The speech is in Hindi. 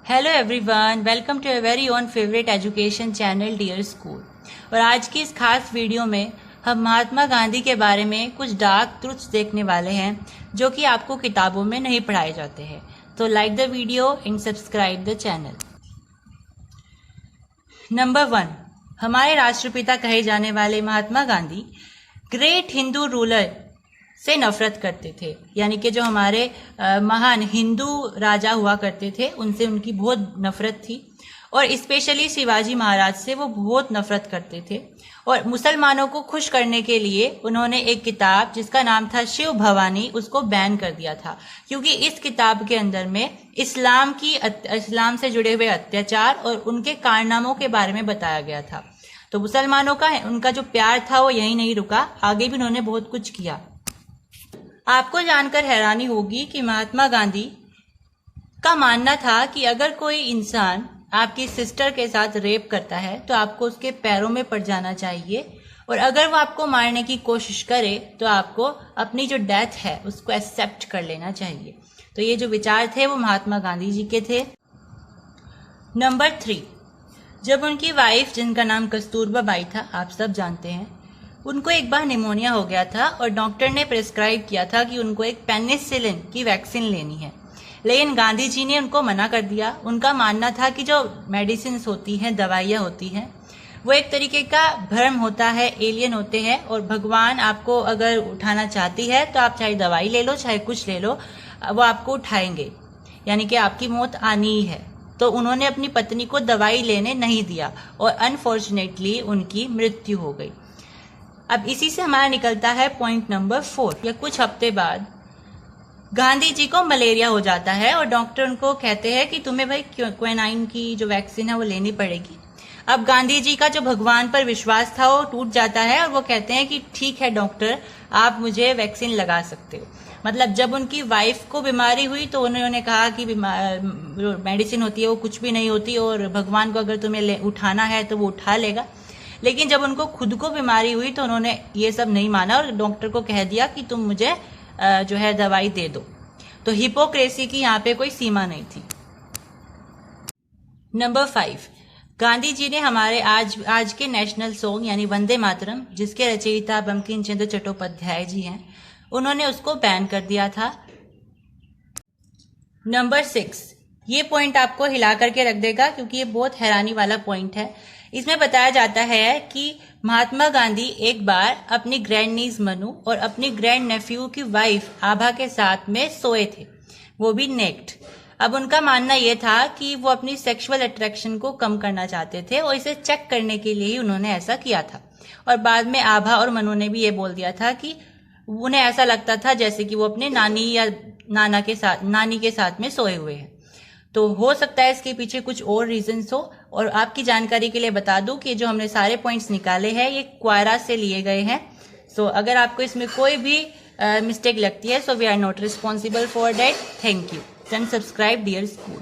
Hello everyone, welcome to a very own favourite education channel Dear School. और आज की इस खास वीडियो में हम महात्मा गांधी के बारे में कुछ डार्क ट्रुथ्स देखने वाले हैं जो कि आपको किताबों में नहीं पढ़ाए जाते हैं। तो like the video and subscribe the channel. Number 1, हमारे राष्ट्रपिता कहे जाने वाले महात्मा गांधी ग्रेट हिंदू रूलर से नफरत करते थे। यानी कि जो हमारे महान हिंदू राजा हुआ करते थे उनसे उनकी बहुत नफरत थी, और स्पेशली शिवाजी महाराज से वो बहुत नफरत करते थे। और मुसलमानों को खुश करने के लिए उन्होंने एक किताब जिसका नाम था शिव भवानी, उसको बैन कर दिया था, क्योंकि इस किताब के अंदर में इस्लाम से जुड़े हुए अत्याचार और उनके कारनामों के बारे में बताया गया था। तो मुसलमानों का उनका जो प्यार था वो यहीं नहीं रुका, आगे भी उन्होंने बहुत कुछ किया। आपको जानकर हैरानी होगी कि महात्मा गांधी का मानना था कि अगर कोई इंसान आपकी सिस्टर के साथ रेप करता है तो आपको उसके पैरों में पड़ जाना चाहिए, और अगर वो आपको मारने की कोशिश करे तो आपको अपनी जो डेथ है उसको एक्सेप्ट कर लेना चाहिए। तो ये जो विचार थे वो महात्मा गांधी जी के थे। नंबर 3, जब उनकी वाइफ, जिनका नाम कस्तूरबा बाई था, आप सब जानते हैं, उनको एक बार निमोनिया हो गया था और डॉक्टर ने प्रिस्क्राइब किया था कि उनको एक पेनिसिलिन की वैक्सीन लेनी है, लेकिन गांधी जी ने उनको मना कर दिया। उनका मानना था कि जो मेडिसिन होती हैं, दवाइयाँ होती हैं, वो एक तरीके का भ्रम होता है, एलियन होते हैं, और भगवान आपको अगर उठाना चाहती है तो आप चाहे दवाई ले लो चाहे कुछ ले लो, वो आपको उठाएंगे, यानी कि आपकी मौत आनी ही है। तो उन्होंने अपनी पत्नी को दवाई लेने नहीं दिया और अनफॉर्चुनेटली उनकी मृत्यु हो गई। अब इसी से हमारा निकलता है पॉइंट नंबर 4। या कुछ हफ्ते बाद गांधी जी को मलेरिया हो जाता है और डॉक्टर उनको कहते हैं कि तुम्हें भाई क्विनाइन की जो वैक्सीन है वो लेनी पड़ेगी। अब गांधी जी का जो भगवान पर विश्वास था वो टूट जाता है और वो कहते हैं कि ठीक है डॉक्टर, आप मुझे वैक्सीन लगा सकते हो। मतलब जब उनकी वाइफ को बीमारी हुई तो उन्होंने कहा कि जो मेडिसिन होती है वो कुछ भी नहीं होती, और भगवान को अगर तुम्हें उठाना है तो वो उठा लेगा। लेकिन जब उनको खुद को बीमारी हुई तो उन्होंने ये सब नहीं माना और डॉक्टर को कह दिया कि तुम मुझे जो है दवाई दे दो। तो हिपोक्रेसी की यहाँ पे कोई सीमा नहीं थी। नंबर 5, गांधी जी ने हमारे आज के नेशनल सॉन्ग यानी वंदे मातरम, जिसके रचयिता बंकिम चंद्र चट्टोपाध्याय जी हैं, उन्होंने उसको बैन कर दिया था। नंबर 6, ये पॉइंट आपको हिला करके रख देगा क्योंकि ये बहुत हैरानी वाला पॉइंट है। इसमें बताया जाता है कि महात्मा गांधी एक बार अपनी ग्रैंड नीज मनु और अपनी ग्रैंड नेफ्यू की वाइफ आभा के साथ में सोए थे, वो भी नेक्ड। अब उनका मानना यह था कि वो अपनी सेक्सुअल अट्रैक्शन को कम करना चाहते थे और इसे चेक करने के लिए ही उन्होंने ऐसा किया था। और बाद में आभा और मनु ने भी ये बोल दिया था कि उन्हें ऐसा लगता था जैसे कि वो अपने नानी या नानी के साथ में सोए हुए हैं। तो हो सकता है इसके पीछे कुछ और रीजंस हो। और आपकी जानकारी के लिए बता दूं कि जो हमने सारे पॉइंट्स निकाले हैं ये क्वायरा से लिए गए हैं। सो अगर आपको इसमें कोई भी मिस्टेक लगती है, so we are not responsible for that. Thank you and subscribe Dear school.